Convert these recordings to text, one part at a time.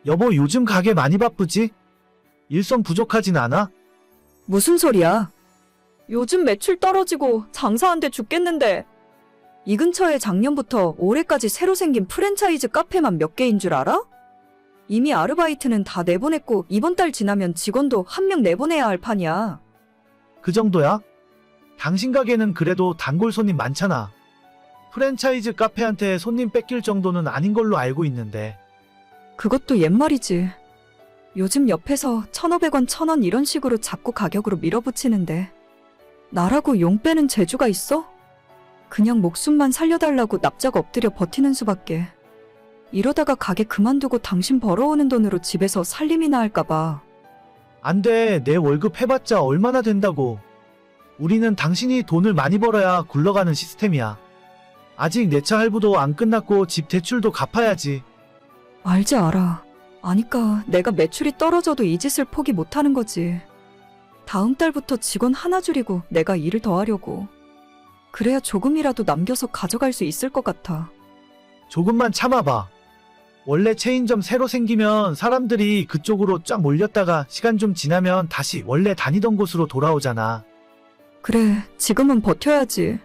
여보, 요즘 가게 많이 바쁘지? 일손 부족하진 않아? 무슨 소리야? 요즘 매출 떨어지고 장사 안 돼 죽겠는데. 이 근처에 작년부터 올해까지 새로 생긴 프랜차이즈 카페만 몇 개인 줄 알아? 이미 아르바이트는 다 내보냈고 이번 달 지나면 직원도 한 명 내보내야 할 판이야. 그 정도야? 당신 가게는 그래도 단골 손님 많잖아. 프랜차이즈 카페한테 손님 뺏길 정도는 아닌 걸로 알고 있는데. 그것도 옛말이지. 요즘 옆에서 1,500원, 1,000원 이런 식으로 자꾸 가격으로 밀어붙이는데 나라고 용 빼는 재주가 있어? 그냥 목숨만 살려달라고 납작 엎드려 버티는 수밖에. 이러다가 가게 그만두고 당신 벌어오는 돈으로 집에서 살림이나 할까봐. 안 돼, 내 월급 해봤자 얼마나 된다고. 우리는 당신이 돈을 많이 벌어야 굴러가는 시스템이야. 아직 내 차 할부도 안 끝났고 집 대출도 갚아야지. 알지 알아. 아니까 내가 매출이 떨어져도 이 짓을 포기 못하는 거지. 다음 달부터 직원 하나 줄이고 내가 일을 더 하려고. 그래야 조금이라도 남겨서 가져갈 수 있을 것 같아. 조금만 참아봐. 원래 체인점 새로 생기면 사람들이 그쪽으로 쫙 몰렸다가 시간 좀 지나면 다시 원래 다니던 곳으로 돌아오잖아. 그래, 지금은 버텨야지.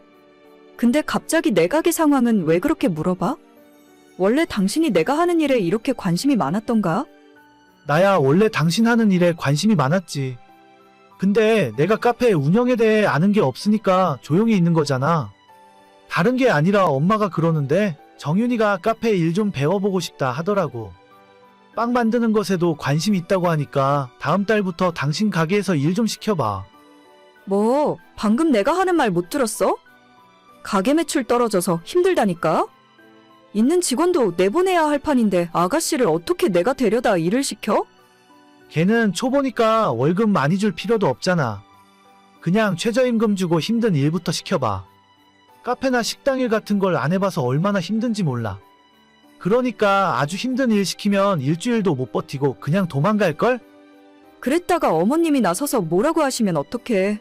근데 갑자기 내 가게 상황은 왜 그렇게 물어봐? 원래 당신이 내가 하는 일에 이렇게 관심이 많았던가? 나야 원래 당신 하는 일에 관심이 많았지. 근데 내가 카페 운영에 대해 아는 게 없으니까 조용히 있는 거잖아. 다른 게 아니라 엄마가 그러는데 정윤이가 카페 일 좀 배워보고 싶다 하더라고. 빵 만드는 것에도 관심 있다고 하니까 다음 달부터 당신 가게에서 일 좀 시켜봐. 뭐, 방금 내가 하는 말 못 들었어? 가게 매출 떨어져서 힘들다니까? 있는 직원도 내보내야 할 판인데 아가씨를 어떻게 내가 데려다 일을 시켜? 걔는 초보니까 월급 많이 줄 필요도 없잖아. 그냥 최저임금 주고 힘든 일부터 시켜봐. 카페나 식당 일 같은 걸 안 해봐서 얼마나 힘든지 몰라. 그러니까 아주 힘든 일 시키면 일주일도 못 버티고 그냥 도망갈걸? 그랬다가 어머님이 나서서 뭐라고 하시면 어떡해.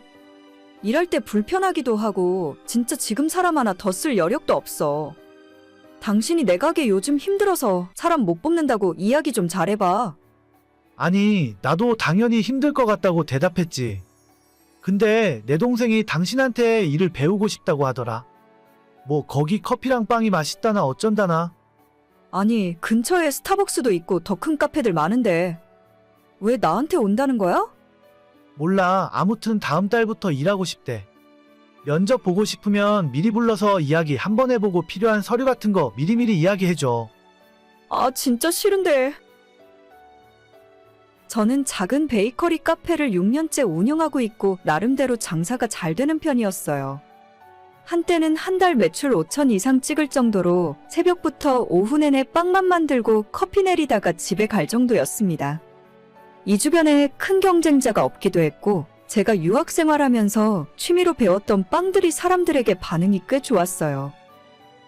일할 때 불편하기도 하고 진짜 지금 사람 하나 더 쓸 여력도 없어. 당신이 내 가게 요즘 힘들어서 사람 못 뽑는다고 이야기 좀 잘해봐. 아니, 나도 당연히 힘들 것 같다고 대답했지. 근데 내 동생이 당신한테 일을 배우고 싶다고 하더라. 뭐 거기 커피랑 빵이 맛있다나 어쩐다나. 아니, 근처에 스타벅스도 있고 더 큰 카페들 많은데 왜 나한테 온다는 거야? 몰라, 아무튼 다음 달부터 일하고 싶대. 면접 보고 싶으면 미리 불러서 이야기 한번 해보고 필요한 서류 같은 거 미리미리 이야기해줘. 아, 진짜 싫은데. 저는 작은 베이커리 카페를 6년째 운영하고 있고 나름대로 장사가 잘 되는 편이었어요. 한때는 한 달 매출 5천 이상 찍을 정도로 새벽부터 오후 내내 빵만 만들고 커피 내리다가 집에 갈 정도였습니다. 이 주변에 큰 경쟁자가 없기도 했고 제가 유학 생활하면서 취미로 배웠던 빵들이 사람들에게 반응이 꽤 좋았어요.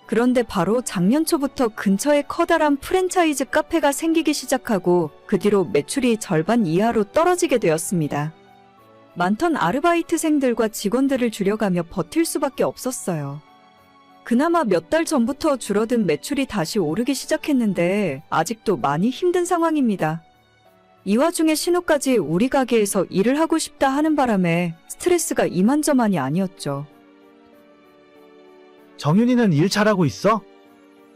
그런데 바로 작년 초부터 근처에 커다란 프랜차이즈 카페가 생기기 시작하고 그 뒤로 매출이 절반 이하로 떨어지게 되었습니다. 많던 아르바이트생들과 직원들을 줄여가며 버틸 수밖에 없었어요. 그나마 몇 달 전부터 줄어든 매출이 다시 오르기 시작했는데 아직도 많이 힘든 상황입니다. 이 와중에 신우까지 우리 가게에서 일을 하고 싶다 하는 바람에 스트레스가 이만저만이 아니었죠. 정윤이는 일 잘하고 있어?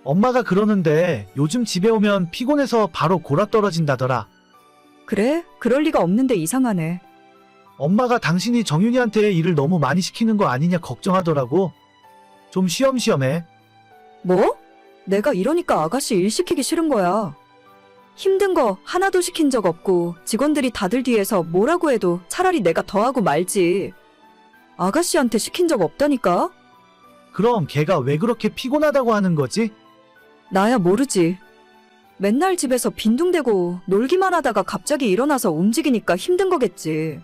엄마가 그러는데 요즘 집에 오면 피곤해서 바로 골아떨어진다더라. 그래? 그럴 리가 없는데 이상하네. 엄마가 당신이 정윤이한테 일을 너무 많이 시키는 거 아니냐 걱정하더라고. 좀 쉬엄쉬엄해. 뭐? 내가 이러니까 아가씨 일 시키기 싫은 거야. 힘든 거 하나도 시킨 적 없고 직원들이 다들 뒤에서 뭐라고 해도 차라리 내가 더 하고 말지. 아가씨한테 시킨 적 없다니까? 그럼 걔가 왜 그렇게 피곤하다고 하는 거지? 나야 모르지. 맨날 집에서 빈둥대고 놀기만 하다가 갑자기 일어나서 움직이니까 힘든 거겠지.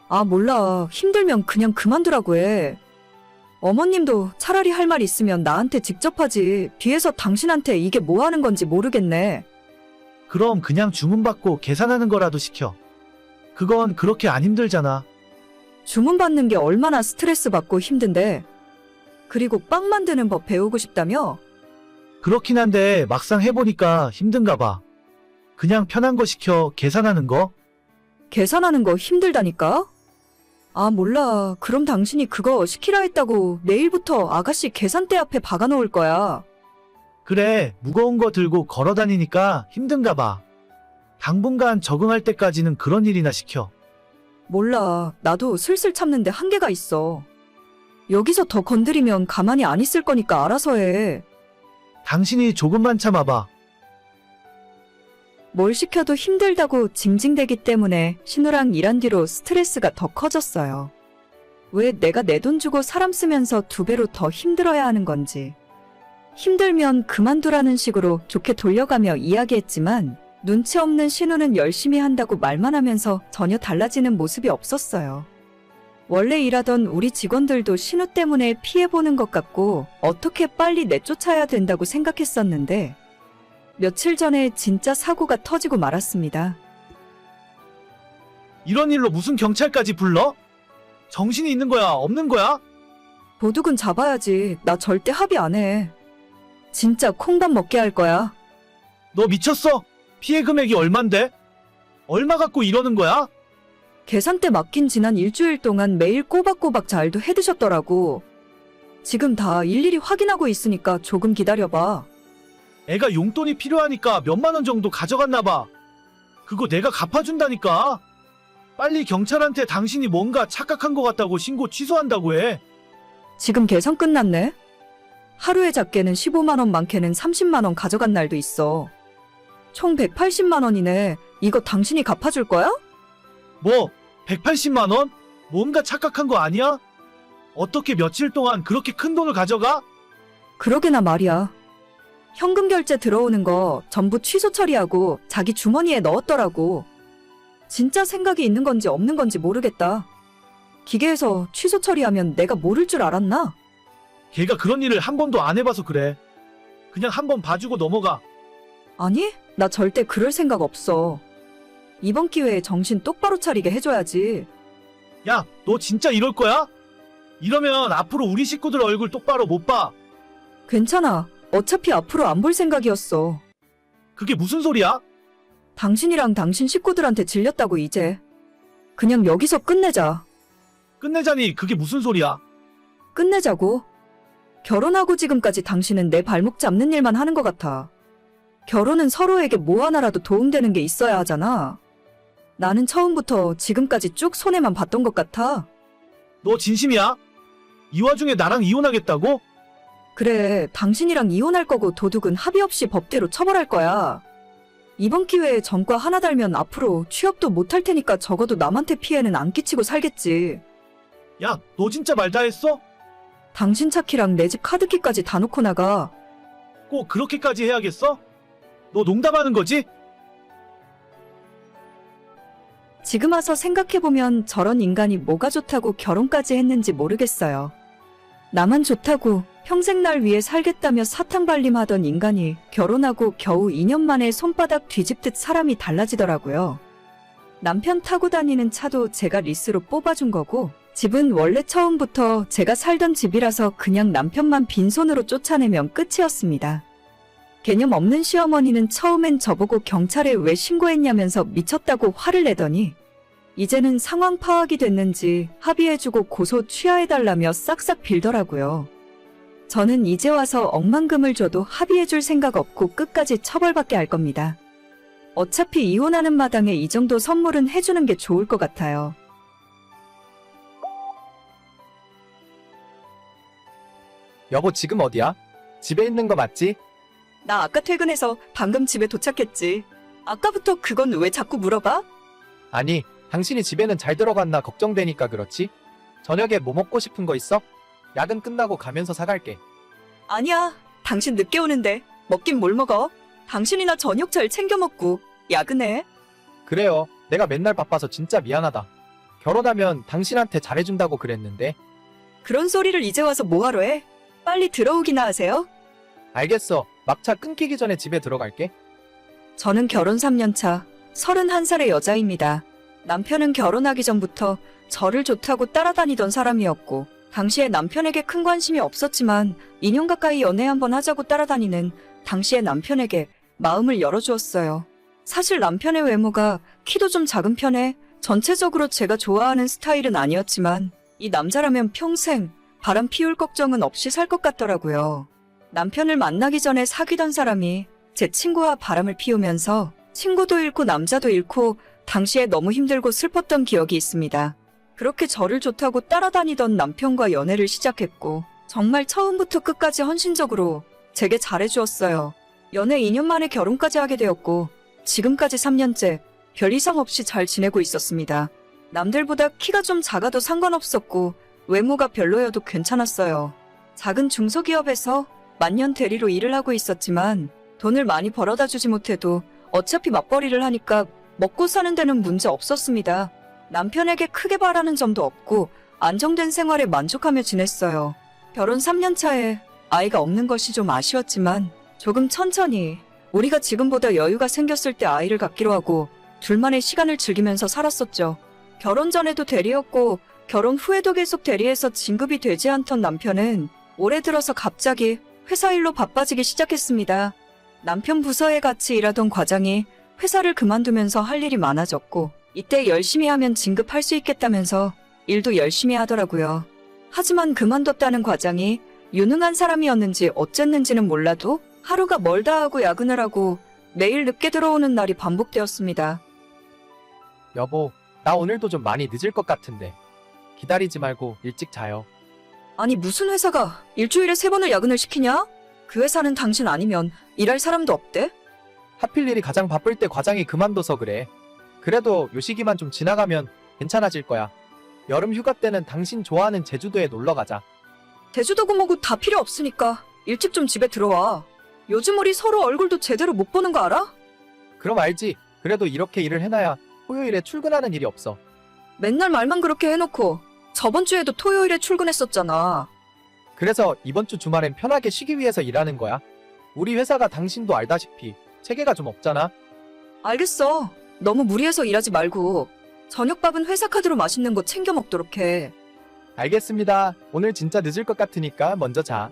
아, 몰라. 힘들면 그냥 그만두라고 해. 어머님도 차라리 할 말 있으면 나한테 직접 하지. 뒤에서 당신한테 이게 뭐 하는 건지 모르겠네. 그럼 그냥 주문받고 계산하는 거라도 시켜. 그건 그렇게 안 힘들잖아. 주문받는 게 얼마나 스트레스 받고 힘든데. 그리고 빵 만드는 법 배우고 싶다며? 그렇긴 한데 막상 해보니까 힘든가 봐. 그냥 편한 거 시켜 계산하는 거. 계산하는 거 힘들다니까? 아, 몰라. 그럼 당신이 그거 시키라 했다고 내일부터 아가씨 계산대 앞에 박아 놓을 거야. 그래, 무거운 거 들고 걸어 다니니까 힘든가 봐. 당분간 적응할 때까지는 그런 일이나 시켜. 몰라. 나도 슬슬 참는데 한계가 있어. 여기서 더 건드리면 가만히 안 있을 거니까 알아서 해. 당신이 조금만 참아봐. 뭘 시켜도 힘들다고 징징대기 때문에 신우랑 일한 뒤로 스트레스가 더 커졌어요. 왜 내가 내 돈 주고 사람 쓰면서 2배로 더 힘들어야 하는 건지. 힘들면 그만두라는 식으로 좋게 돌려가며 이야기했지만 눈치 없는 신우는 열심히 한다고 말만 하면서 전혀 달라지는 모습이 없었어요. 원래 일하던 우리 직원들도 신우 때문에 피해보는 것 같고 어떻게 빨리 내쫓아야 된다고 생각했었는데 며칠 전에 진짜 사고가 터지고 말았습니다. 이런 일로 무슨 경찰까지 불러? 정신이 있는 거야, 없는 거야? 도둑은 잡아야지. 나 절대 합의 안 해. 진짜 콩밥 먹게 할 거야. 너 미쳤어? 피해 금액이 얼만데? 얼마 갖고 이러는 거야? 계산대 맡긴 지난 일주일 동안 매일 꼬박꼬박 잘도 해드셨더라고. 지금 다 일일이 확인하고 있으니까 조금 기다려봐. 애가 용돈이 필요하니까 몇만 원 정도 가져갔나 봐. 그거 내가 갚아준다니까. 빨리 경찰한테 당신이 뭔가 착각한 것 같다고 신고 취소한다고 해. 지금 계산 끝났네. 하루에 작게는 15만 원, 많게는 30만 원 가져간 날도 있어. 총 180만 원이네. 이거 당신이 갚아줄 거야? 뭐, 180만 원? 뭔가 착각한 거 아니야? 어떻게 며칠 동안 그렇게 큰 돈을 가져가? 그러게나 말이야. 현금 결제 들어오는 거 전부 취소 처리하고 자기 주머니에 넣었더라고. 진짜 생각이 있는 건지 없는 건지 모르겠다. 기계에서 취소 처리하면 내가 모를 줄 알았나? 걔가 그런 일을 한 번도 안 해봐서 그래. 그냥 한 번 봐주고 넘어가. 아니, 나 절대 그럴 생각 없어. 이번 기회에 정신 똑바로 차리게 해줘야지. 야, 너 진짜 이럴 거야? 이러면 앞으로 우리 식구들 얼굴 똑바로 못 봐. 괜찮아. 어차피 앞으로 안 볼 생각이었어. 그게 무슨 소리야? 당신이랑 당신 식구들한테 질렸다고 이제. 그냥 여기서 끝내자. 끝내자니 그게 무슨 소리야? 끝내자고. 결혼하고 지금까지 당신은 내 발목 잡는 일만 하는 것 같아. 결혼은 서로에게 뭐 하나라도 도움되는 게 있어야 하잖아. 나는 처음부터 지금까지 쭉 손해만 봤던 것 같아. 너 진심이야? 이 와중에 나랑 이혼하겠다고? 그래, 당신이랑 이혼할 거고 도둑은 합의 없이 법대로 처벌할 거야. 이번 기회에 전과 하나 달면 앞으로 취업도 못할 테니까 적어도 남한테 피해는 안 끼치고 살겠지. 야, 너 진짜 말 다 했어? 당신 차키랑 내 집 카드키까지 다 놓고 나가. 꼭 그렇게까지 해야겠어? 너 농담하는 거지? 지금 와서 생각해보면 저런 인간이 뭐가 좋다고 결혼까지 했는지 모르겠어요. 나만 좋다고 평생 날 위해 살겠다며 사탕발림하던 인간이 결혼하고 겨우 2년 만에 손바닥 뒤집듯 사람이 달라지더라고요. 남편 타고 다니는 차도 제가 리스로 뽑아준 거고 집은 원래 처음부터 제가 살던 집이라서 그냥 남편만 빈손으로 쫓아내면 끝이었습니다. 개념 없는 시어머니는 처음엔 저보고 경찰에 왜 신고했냐면서 미쳤다고 화를 내더니 이제는 상황 파악이 됐는지 합의해주고 고소 취하해달라며 싹싹 빌더라고요. 저는 이제 와서 억만금을 줘도 합의해줄 생각 없고 끝까지 처벌받게 할 겁니다. 어차피 이혼하는 마당에 이 정도 선물은 해주는 게 좋을 것 같아요. 여보 지금 어디야? 집에 있는 거 맞지? 나 아까 퇴근해서 방금 집에 도착했지. 아까부터 그건 왜 자꾸 물어봐? 아니 당신이 집에는 잘 들어갔나 걱정되니까 그렇지? 저녁에 뭐 먹고 싶은 거 있어? 야근 끝나고 가면서 사갈게. 아니야. 당신 늦게 오는데 먹긴 뭘 먹어? 당신이나 저녁 잘 챙겨 먹고 야근해. 그래요. 내가 맨날 바빠서 진짜 미안하다. 결혼하면 당신한테 잘해준다고 그랬는데. 그런 소리를 이제 와서 뭐하러 해? 빨리 들어오기나 하세요. 알겠어. 막차 끊기기 전에 집에 들어갈게. 저는 결혼 3년 차 31살의 여자입니다. 남편은 결혼하기 전부터 저를 좋다고 따라다니던 사람이었고 당시에 남편에게 큰 관심이 없었지만 2년 가까이 연애 한번 하자고 따라다니는 당시의 남편에게 마음을 열어주었어요. 사실 남편의 외모가 키도 좀 작은 편에 전체적으로 제가 좋아하는 스타일은 아니었지만 이 남자라면 평생 바람 피울 걱정은 없이 살 것 같더라고요. 남편을 만나기 전에 사귀던 사람이 제 친구와 바람을 피우면서 친구도 잃고 남자도 잃고 당시에 너무 힘들고 슬펐던 기억이 있습니다. 그렇게 저를 좋다고 따라다니던 남편과 연애를 시작했고 정말 처음부터 끝까지 헌신적으로 제게 잘해주었어요. 연애 2년 만에 결혼까지 하게 되었고 지금까지 3년째 별 이상 없이 잘 지내고 있었습니다. 남들보다 키가 좀 작아도 상관없었고 외모가 별로여도 괜찮았어요. 작은 중소기업에서 만년 대리로 일을 하고 있었지만 돈을 많이 벌어다 주지 못해도 어차피 맞벌이를 하니까 먹고 사는 데는 문제 없었습니다. 남편에게 크게 바라는 점도 없고 안정된 생활에 만족하며 지냈어요. 결혼 3년 차에 아이가 없는 것이 좀 아쉬웠지만 조금 천천히 우리가 지금보다 여유가 생겼을 때 아이를 갖기로 하고 둘만의 시간을 즐기면서 살았었죠. 결혼 전에도 대리였고 결혼 후에도 계속 대리해서 진급이 되지 않던 남편은 올해 들어서 갑자기 회사 일로 바빠지기 시작했습니다. 남편 부서에 같이 일하던 과장이 회사를 그만두면서 할 일이 많아졌고 이때 열심히 하면 진급할 수 있겠다면서 일도 열심히 하더라고요. 하지만 그만뒀다는 과장이 유능한 사람이었는지 어쨌는지는 몰라도 하루가 멀다 하고 야근을 하고 매일 늦게 들어오는 날이 반복되었습니다. 여보, 나 오늘도 좀 많이 늦을 것 같은데. 기다리지 말고 일찍 자요. 아니 무슨 회사가 일주일에 3번을 야근을 시키냐? 그 회사는 당신 아니면 일할 사람도 없대? 하필 일이 가장 바쁠 때 과장이 그만둬서 그래. 그래도 요 시기만 좀 지나가면 괜찮아질 거야. 여름 휴가 때는 당신 좋아하는 제주도에 놀러 가자. 제주도고 뭐고 다 필요 없으니까 일찍 좀 집에 들어와. 요즘 우리 서로 얼굴도 제대로 못 보는 거 알아? 그럼 알지. 그래도 이렇게 일을 해놔야 토요일에 출근하는 일이 없어. 맨날 말만 그렇게 해놓고 저번 주에도 토요일에 출근했었잖아. 그래서 이번 주 주말엔 편하게 쉬기 위해서 일하는 거야. 우리 회사가 당신도 알다시피 체계가 좀 없잖아. 알겠어. 너무 무리해서 일하지 말고 저녁밥은 회사 카드로 맛있는 거 챙겨 먹도록 해. 알겠습니다. 오늘 진짜 늦을 것 같으니까 먼저 자.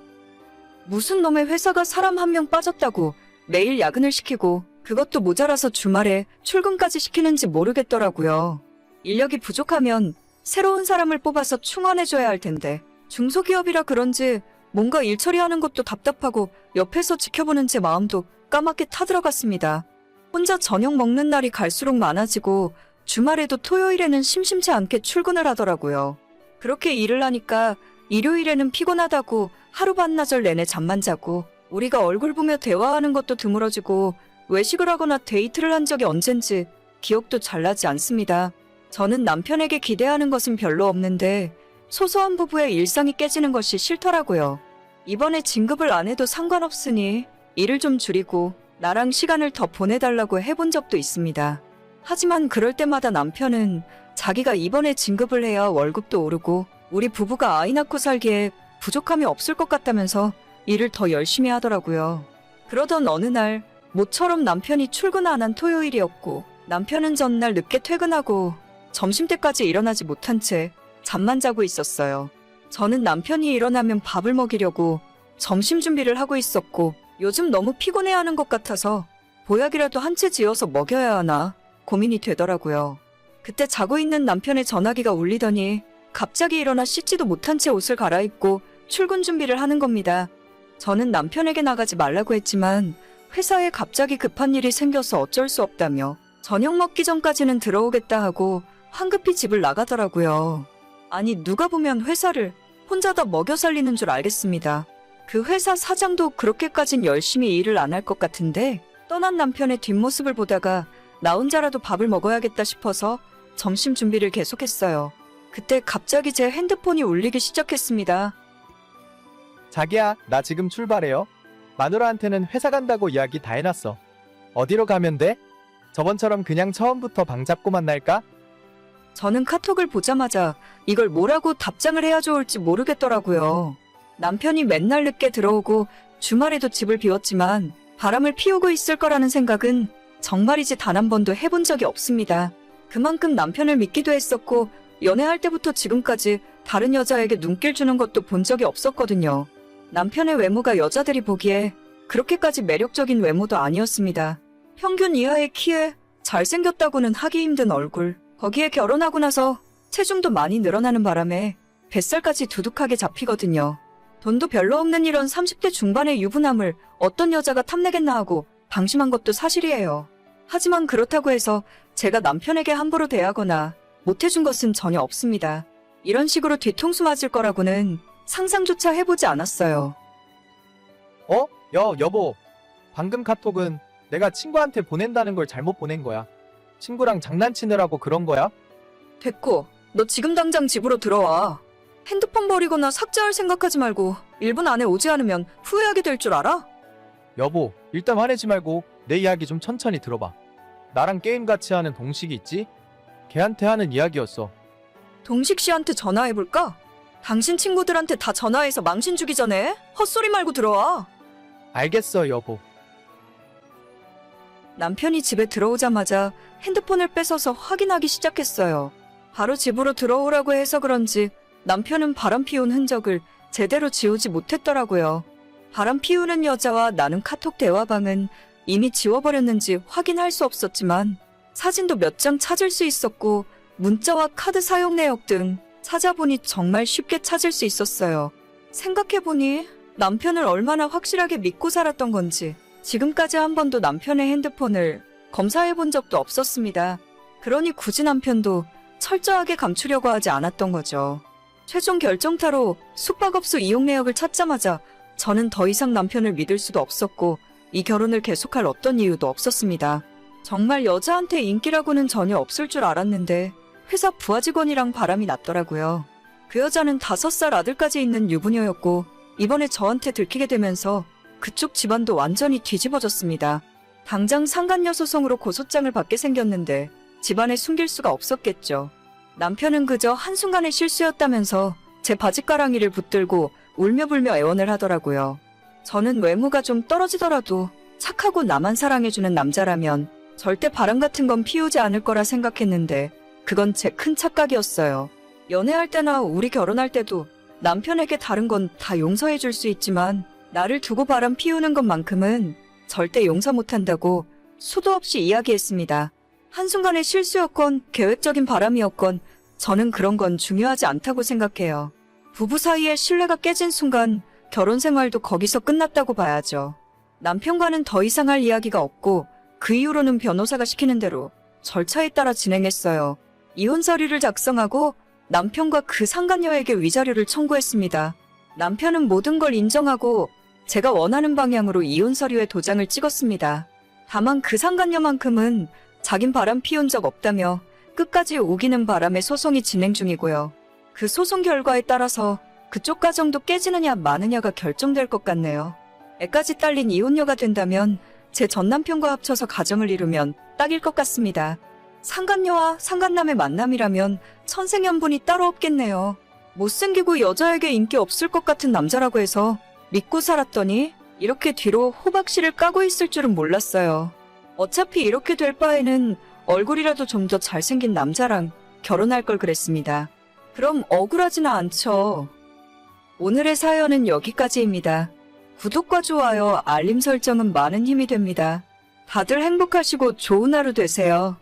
무슨 놈의 회사가 사람 1명 빠졌다고 매일 야근을 시키고 그것도 모자라서 주말에 출근까지 시키는지 모르겠더라고요. 인력이 부족하면 새로운 사람을 뽑아서 충원해줘야 할 텐데 중소기업이라 그런지 뭔가 일 처리하는 것도 답답하고 옆에서 지켜보는 제 마음도 까맣게 타들어갔습니다. 혼자 저녁 먹는 날이 갈수록 많아지고 주말에도 토요일에는 심심치 않게 출근을 하더라고요. 그렇게 일을 하니까 일요일에는 피곤하다고 하루 반나절 내내 잠만 자고 우리가 얼굴 보며 대화하는 것도 드물어지고 외식을 하거나 데이트를 한 적이 언젠지 기억도 잘 나지 않습니다. 저는 남편에게 기대하는 것은 별로 없는데 소소한 부부의 일상이 깨지는 것이 싫더라고요. 이번에 진급을 안 해도 상관없으니 일을 좀 줄이고 나랑 시간을 더 보내달라고 해본 적도 있습니다. 하지만 그럴 때마다 남편은 자기가 이번에 진급을 해야 월급도 오르고 우리 부부가 아이 낳고 살기에 부족함이 없을 것 같다면서 일을 더 열심히 하더라고요. 그러던 어느 날 모처럼 남편이 출근 안 한 토요일이었고 남편은 전날 늦게 퇴근하고 점심때까지 일어나지 못한 채 잠만 자고 있었어요. 저는 남편이 일어나면 밥을 먹이려고 점심 준비를 하고 있었고 요즘 너무 피곤해하는 것 같아서 보약이라도 한 채 지어서 먹여야 하나 고민이 되더라고요. 그때 자고 있는 남편의 전화기가 울리더니 갑자기 일어나 씻지도 못한 채 옷을 갈아입고 출근 준비를 하는 겁니다. 저는 남편에게 나가지 말라고 했지만 회사에 갑자기 급한 일이 생겨서 어쩔 수 없다며 저녁 먹기 전까지는 들어오겠다 하고 황급히 집을 나가더라고요. 아니 누가 보면 회사를 혼자 다 먹여 살리는 줄 알겠습니다. 그 회사 사장도 그렇게까진 열심히 일을 안 할 것 같은데 떠난 남편의 뒷모습을 보다가 나 혼자라도 밥을 먹어야겠다 싶어서 점심 준비를 계속했어요. 그때 갑자기 제 핸드폰이 울리기 시작했습니다. 자기야, 나 지금 출발해요. 마누라한테는 회사 간다고 이야기 다 해놨어. 어디로 가면 돼? 저번처럼 그냥 처음부터 방 잡고 만날까? 저는 카톡을 보자마자 이걸 뭐라고 답장을 해야 좋을지 모르겠더라고요. 남편이 맨날 늦게 들어오고 주말에도 집을 비웠지만 바람을 피우고 있을 거라는 생각은 정말이지 단 한 번도 해본 적이 없습니다. 그만큼 남편을 믿기도 했었고 연애할 때부터 지금까지 다른 여자에게 눈길 주는 것도 본 적이 없었거든요. 남편의 외모가 여자들이 보기에 그렇게까지 매력적인 외모도 아니었습니다. 평균 이하의 키에 잘생겼다고는 하기 힘든 얼굴. 거기에 결혼하고 나서 체중도 많이 늘어나는 바람에 뱃살까지 두둑하게 잡히거든요. 돈도 별로 없는 이런 30대 중반의 유부남을 어떤 여자가 탐내겠나 하고 방심한 것도 사실이에요. 하지만 그렇다고 해서 제가 남편에게 함부로 대하거나 못해준 것은 전혀 없습니다. 이런 식으로 뒤통수 맞을 거라고는 상상조차 해보지 않았어요. 여보. 방금 카톡은 내가 친구한테 보낸다는 걸 잘못 보낸 거야. 친구랑 장난치느라고 그런 거야? 됐고, 너 지금 당장 집으로 들어와. 핸드폰 버리거나 삭제할 생각하지 말고 1분 안에 오지 않으면 후회하게 될 줄 알아? 여보, 일단 화내지 말고 내 이야기 좀 천천히 들어봐. 나랑 게임 같이 하는 동식이 있지? 걔한테 하는 이야기였어. 동식 씨한테 전화해볼까? 당신 친구들한테 다 전화해서 망신 주기 전에 헛소리 말고 들어와. 알겠어, 여보. 남편이 집에 들어오자마자 핸드폰을 뺏어서 확인하기 시작했어요. 바로 집으로 들어오라고 해서 그런지 남편은 바람 피운 흔적을 제대로 지우지 못했더라고요. 바람 피우는 여자와 나눈 카톡 대화방은 이미 지워버렸는지 확인할 수 없었지만 사진도 몇 장 찾을 수 있었고 문자와 카드 사용 내역 등 찾아보니 정말 쉽게 찾을 수 있었어요. 생각해보니 남편을 얼마나 확실하게 믿고 살았던 건지 지금까지 한 번도 남편의 핸드폰을 검사해본 적도 없었습니다. 그러니 굳이 남편도 철저하게 감추려고 하지 않았던 거죠. 최종 결정타로 숙박업소 이용 내역을 찾자마자 저는 더 이상 남편을 믿을 수도 없었고 이 결혼을 계속할 어떤 이유도 없었습니다. 정말 여자한테 인기라고는 전혀 없을 줄 알았는데 회사 부하 직원이랑 바람이 났더라고요. 그 여자는 5살 아들까지 있는 유부녀였고 이번에 저한테 들키게 되면서 그쪽 집안도 완전히 뒤집어졌습니다. 당장 상간녀 소송으로 고소장을 받게 생겼는데 집안에 숨길 수가 없었겠죠. 남편은 그저 한순간의 실수였다면서 제 바짓가랑이를 붙들고 울며불며 애원을 하더라고요. 저는 외모가 좀 떨어지더라도 착하고 나만 사랑해주는 남자라면 절대 바람 같은 건 피우지 않을 거라 생각했는데 그건 제 큰 착각이었어요. 연애할 때나 우리 결혼할 때도 남편에게 다른 건 다 용서해 줄 수 있지만 나를 두고 바람 피우는 것만큼은 절대 용서 못한다고 수도 없이 이야기했습니다. 한순간의 실수였건 계획적인 바람이었건 저는 그런 건 중요하지 않다고 생각해요. 부부 사이의 신뢰가 깨진 순간 결혼 생활도 거기서 끝났다고 봐야죠. 남편과는 더 이상 할 이야기가 없고 그 이후로는 변호사가 시키는 대로 절차에 따라 진행했어요. 이혼 서류를 작성하고 남편과 그 상간녀에게 위자료를 청구했습니다. 남편은 모든 걸 인정하고 제가 원하는 방향으로 이혼 서류에 도장을 찍었습니다. 다만 그 상간녀만큼은 자긴 바람 피운 적 없다며 끝까지 우기는 바람에 소송이 진행 중이고요. 그 소송 결과에 따라서 그쪽 가정도 깨지느냐 마느냐가 결정될 것 같네요. 애까지 딸린 이혼녀가 된다면 제 전남편과 합쳐서 가정을 이루면 딱일 것 같습니다. 상간녀와 상간남의 만남이라면 천생연분이 따로 없겠네요. 못생기고 여자에게 인기 없을 것 같은 남자라고 해서 믿고 살았더니 이렇게 뒤로 호박씨를 까고 있을 줄은 몰랐어요. 어차피 이렇게 될 바에는 얼굴이라도 좀 더 잘생긴 남자랑 결혼할 걸 그랬습니다. 그럼 억울하지는 않죠. 오늘의 사연은 여기까지입니다. 구독과 좋아요, 알림 설정은 많은 힘이 됩니다. 다들 행복하시고 좋은 하루 되세요.